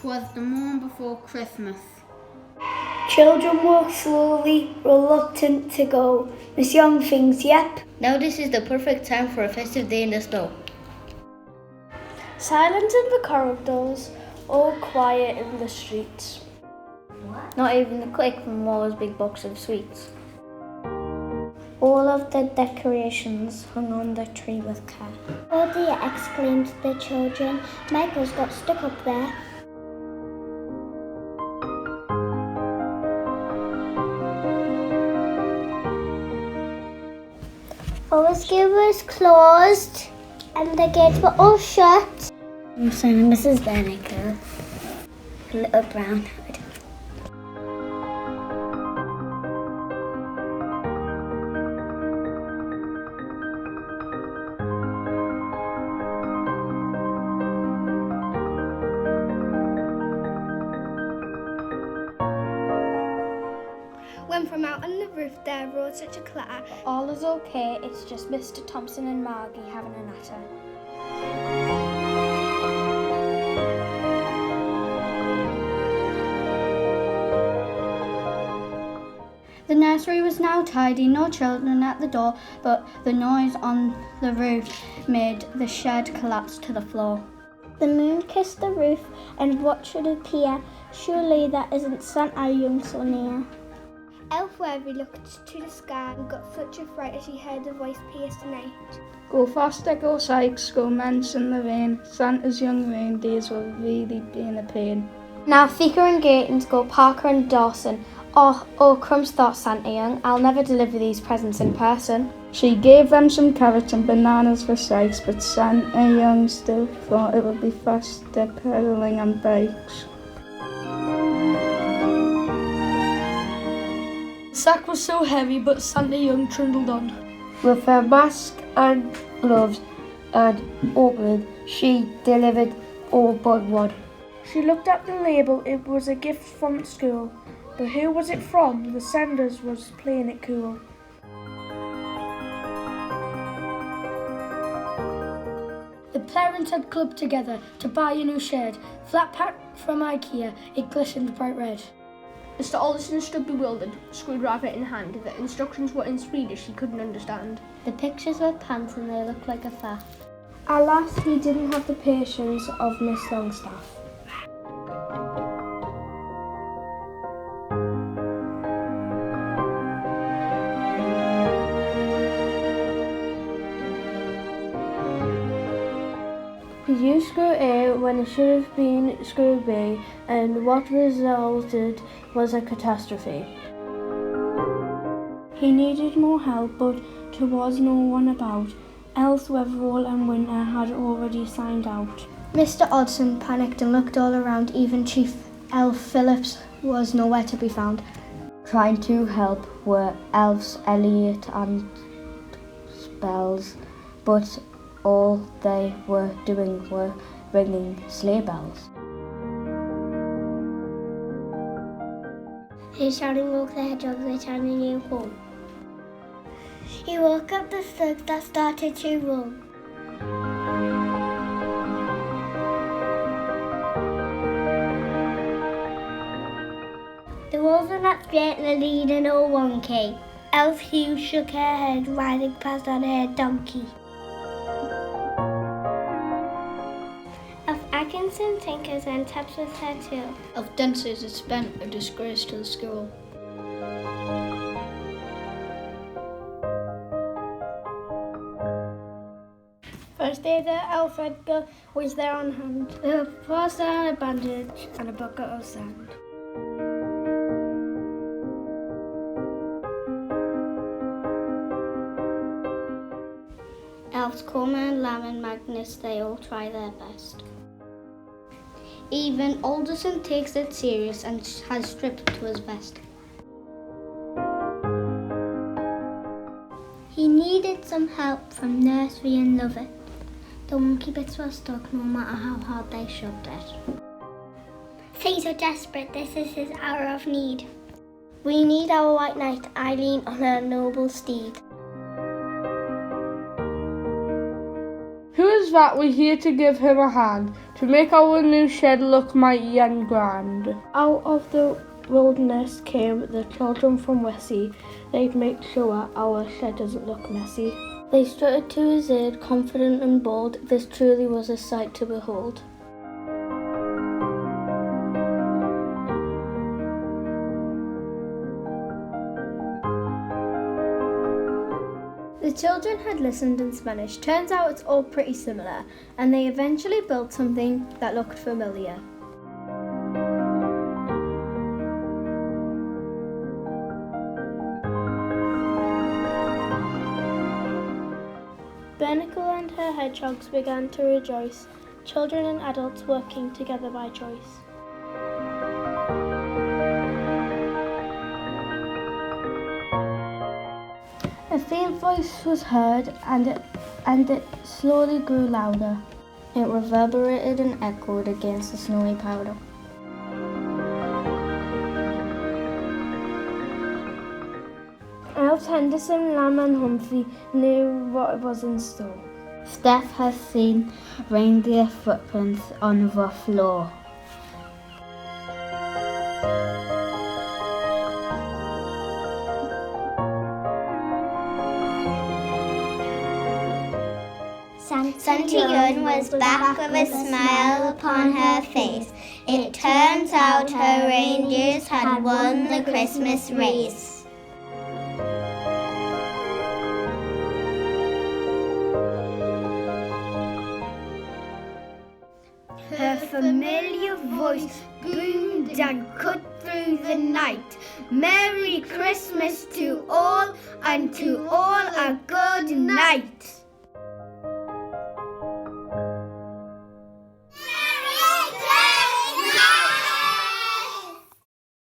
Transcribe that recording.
'Twas the morn before Christmas. Children walk slowly, reluctant to go. Miss Young thinks, yep. Now this is the perfect time for a festive day in the snow. Silence in the corridors, all quiet in the streets. Not even a click from Walla's big box of sweets. All of the decorations hung on the tree with care. Oh dear, exclaimed the children. Michael's got stuck up there. Our school was closed and the gates were all shut. I'm sorry, Mrs. Burnikell, a little brown hood. When from out on the roof there rose such a clatter. All is okay, it's just Mr. Thompson and Margie having a natter. The nursery was now tidy, no children at the door, but the noise on the roof made the shed collapse to the floor. The moon kissed the roof, and what should appear? Surely that isn't Santa Young so near. Elfie looked to the sky and got such a fright as he heard a voice pierce the night. Go faster, go Sykes, go Mence in the rain. Santa's young reindeers will really be in a pain. Now Thika and Gatons go Parker and Dawson. Oh, crumbs, thought Santa Young, I'll never deliver these presents in person. She gave them some carrots and bananas for Sykes, but Santa Young still thought it would be faster pedalling on bikes. The sack was so heavy, but Santa Young trundled on. With her mask and gloves and open, she delivered all but one. She looked at the label, it was a gift from school. But who was it from? The senders was playing it cool. The parents had clubbed together to buy a new shed. Flat pack from IKEA, it glistened bright red. Mr Alderson stood bewildered, screwdriver in hand. The instructions were in Swedish he couldn't understand. The pictures were pants and they looked like a faff. Alas, he didn't have the patience of Miss Longstaff. He used screw A when it should have been screw B, and what resulted was a catastrophe. He needed more help, but there was no one about, else Weatherall and Winter had already signed out. Mr Alderson panicked and looked all around. Even Chief Elf Phillips was nowhere to be found. Trying to help were Elves Elliot and Spells, but all they were doing were ringing sleigh bells. He's shouting woke the hedgehogs returning new home. He woke up the slugs that started to roam. The wolves were not straight in the lead and all wonky. Elf Hugh shook her head, riding past on her donkey. Atkinson tinkers and taps with her too. Elf dances had spent a disgrace to the school. First aid Elf Edgar was there on hand, with a plaster and a bandage and a bucket of sand. Elves Coleman and Lamb and Magnus, they all try their best. Even Alderson takes it serious and has stripped to his vest. He needed some help from nursery and Lovett. The monkey bits were stuck no matter how hard they shoved it. Things are desperate, this is his hour of need. We need our white knight, Eileen, on her noble steed. Who is that? We're here to give him a hand, to make our new shed look mighty and grand. Out of the wilderness came the children from Wessie. They'd make sure our shed doesn't look messy. They strutted to his aid, confident and bold. This truly was a sight to behold. The children had listened in Spanish. Turns out it's all pretty similar, and they eventually built something that looked familiar. Burnikell and her hedgehogs began to rejoice, children and adults working together by choice. A faint voice was heard, and it slowly grew louder. It reverberated and echoed against the snowy powder. Elves Henderson, Lamb and Humphrey knew what was in store. Steph has seen reindeer footprints on the floor. Ceinwyn was back with a smile upon her face. It turns out her reindeers had won the Christmas race. Her familiar voice boomed and cut through the night. Merry Christmas to all, and to all a good night.